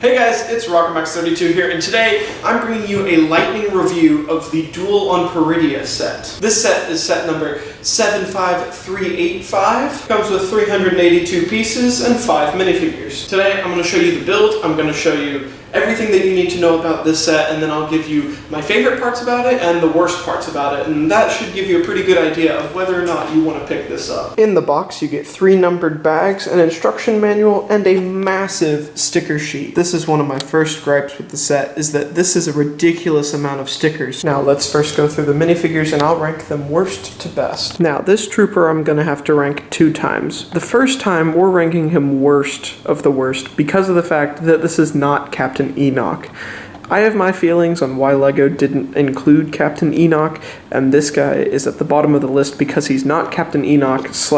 Hey guys, it's RockerMax32 here, and today I'm bringing you a lightning review of the Duel on Peridia set. This set is set number 75385, comes with 382 pieces and 5 minifigures. Today I'm going to show you the build, I'm going to show you everything that you need to know about this set, and then I'll give you my favorite parts about it and the worst parts about it, and that should give you a pretty good idea of whether or not you want to pick this up. In the box you get 3 numbered bags, an instruction manual, and a massive sticker sheet. This is one of my first gripes with the set, is that this is a ridiculous amount of stickers. Now let's first go through the minifigures and I'll rank them worst to best. Now this trooper I'm going to have to rank 2 times. The first time we're ranking him worst of the worst because of the fact that this is not Captain Enoch. I have my feelings on why LEGO didn't include Captain Enoch, and this guy is at the bottom of the list because he's not Captain Enoch /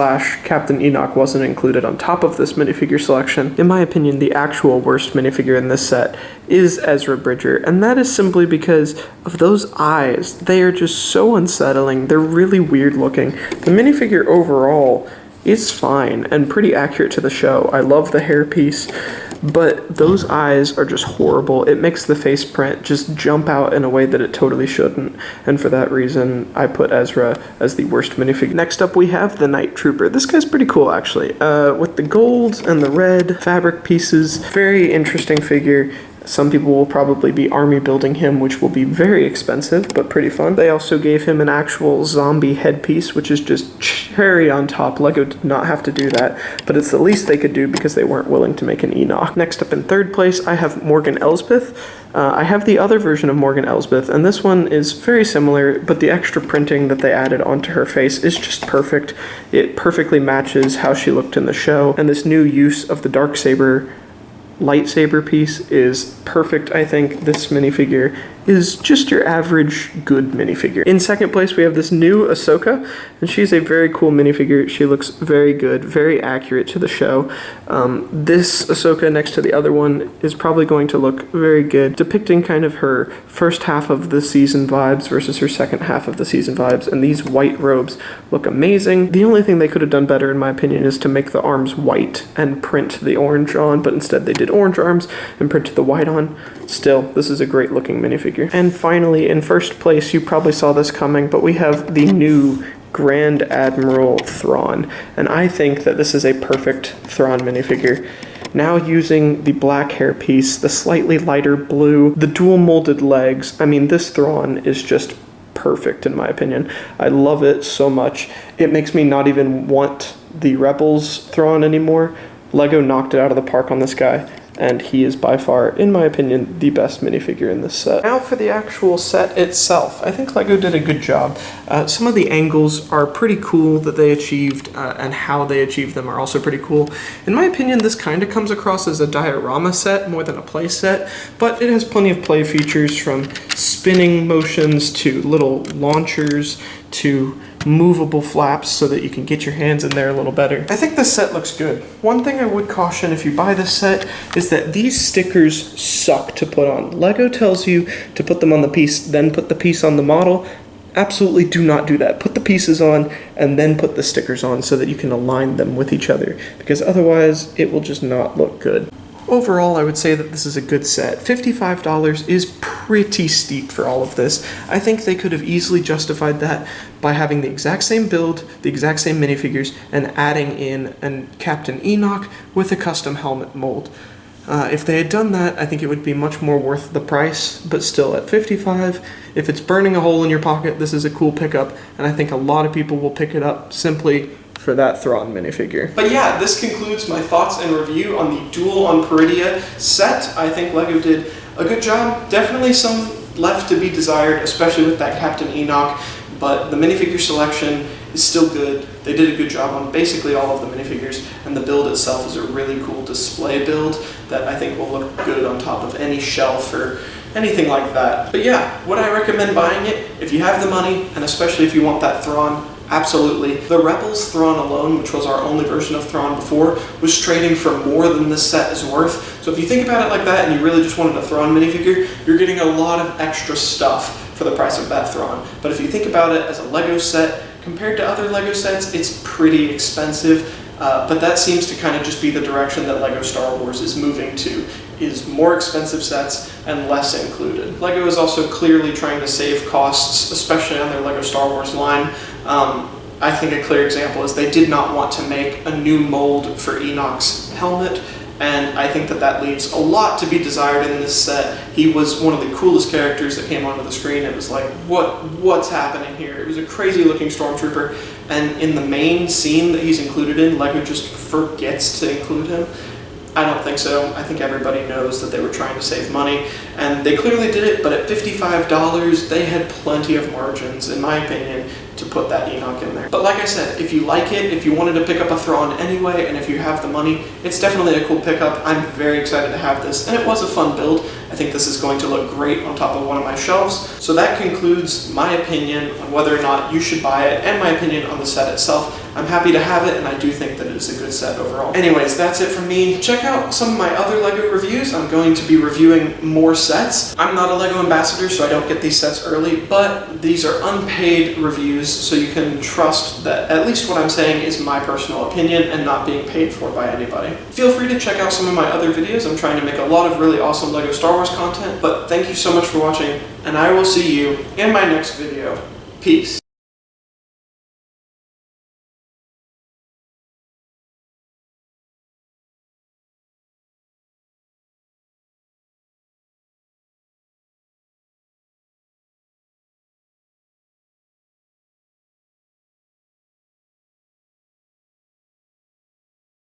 Captain Enoch wasn't included on top of this minifigure selection. In my opinion, the actual worst minifigure in this set is Ezra Bridger, and that is simply because of those eyes. They are just so unsettling. They're really weird looking. The minifigure overall is fine and pretty accurate to the show. I love the hairpiece, but those eyes are just horrible. It makes the face print just jump out in a way that it totally shouldn't, and for that reason I put Ezra as the worst minifigure. Next up we have the Night Trooper. This guy's pretty cool actually, with the gold and the red fabric pieces. Very interesting figure. Some people will probably be army building him, which will be very expensive, but pretty fun. They also gave him an actual zombie headpiece, which is just cherry on top. LEGO did not have to do that, but it's the least they could do because they weren't willing to make an Enoch. Next up in third place, I have Morgan Elsbeth. I have the other version of Morgan Elsbeth, and this one is very similar, but the extra printing that they added onto her face is just perfect. It perfectly matches how she looked in the show, and this new use of the Darksaber lightsaber piece is perfect. I think this minifigure is just your average good minifigure. In second place we have this new Ahsoka, and she's a very cool minifigure. She looks very good, very accurate to the show. This Ahsoka next to the other one is probably going to look very good, depicting kind of her first half of the season vibes versus her second half of the season vibes, and these white robes look amazing. The only thing they could have done better in my opinion is to make the arms white and print the orange on, but instead they did orange arms and printed the white on. Still, this is a great looking minifigure. And finally, in first place, you probably saw this coming, but we have the new Grand Admiral Thrawn, and I think that this is a perfect Thrawn minifigure. Now using the black hairpiece, the slightly lighter blue, the dual molded legs, I mean, this Thrawn is just perfect in my opinion. I love it so much. It makes me not even want the Rebels Thrawn anymore. LEGO knocked it out of the park on this guy, and he is by far, in my opinion, the best minifigure in this set. Now for the actual set itself. I think LEGO did a good job. Some of the angles are pretty cool that they achieved, and how they achieved them are also pretty cool. In my opinion, this kind of comes across as a diorama set more than a play set, but it has plenty of play features, from spinning motions to little launchers to movable flaps so that you can get your hands in there a little better. I think this set looks good. One thing I would caution if you buy this set is that these stickers suck to put on. LEGO tells you to put them on the piece, then put the piece on the model. Absolutely do not do that. Put the pieces on and then put the stickers on so that you can align them with each other, because otherwise it will just not look good. Overall, I would say that this is a good set. $55 is pretty steep for all of this. I think they could have easily justified that by having the exact same build, the exact same minifigures, and adding in a Captain Enoch with a custom helmet mold. If they had done that, I think it would be much more worth the price, but still at $55, if it's burning a hole in your pocket, this is a cool pickup, and I think a lot of people will pick it up simply for that Thrawn minifigure. But yeah, this concludes my thoughts and review on the Duel on Peridia set. I think LEGO did a good job. Definitely some left to be desired, especially with that Captain Enoch, but the minifigure selection is still good. They did a good job on basically all of the minifigures, and the build itself is a really cool display build that I think will look good on top of any shelf or anything like that. But yeah, would I recommend buying it? If you have the money, and especially if you want that Thrawn, absolutely. The Rebels Thrawn alone, which was our only version of Thrawn before, was trading for more than this set is worth. So if you think about it like that and you really just wanted a Thrawn minifigure, you're getting a lot of extra stuff for the price of that Thrawn. But if you think about it as a LEGO set, compared to other LEGO sets, it's pretty expensive. But that seems to kind of just be the direction that LEGO Star Wars is moving to, is more expensive sets and less included. LEGO is also clearly trying to save costs, especially on their LEGO Star Wars line. I think a clear example is they did not want to make a new mold for Enoch's helmet, and I think that that leaves a lot to be desired in this set. He was one of the coolest characters that came onto the screen. It was like, what's happening here? It was a crazy looking stormtrooper, and in the main scene that he's included in, LEGO just forgets to include him. I don't think so. I think everybody knows that they were trying to save money, and they clearly did it, but at $55, they had plenty of margins, in my opinion, to put that Enoch in there. But like I said, if you like it, if you wanted to pick up a Thrawn anyway, and if you have the money, it's definitely a cool pickup. I'm very excited to have this, and it was a fun build. I think this is going to look great on top of one of my shelves. So that concludes my opinion on whether or not you should buy it, and my opinion on the set itself. I'm happy to have it, and I do think that it is a good set overall. Anyways, that's it from me. Check out some of my other LEGO reviews. I'm going to be reviewing more sets. I'm not a LEGO ambassador, so I don't get these sets early, but these are unpaid reviews, so you can trust that at least what I'm saying is my personal opinion and not being paid for by anybody. Feel free to check out some of my other videos. I'm trying to make a lot of really awesome LEGO Star Wars content, but thank you so much for watching, and I will see you in my next video. Peace.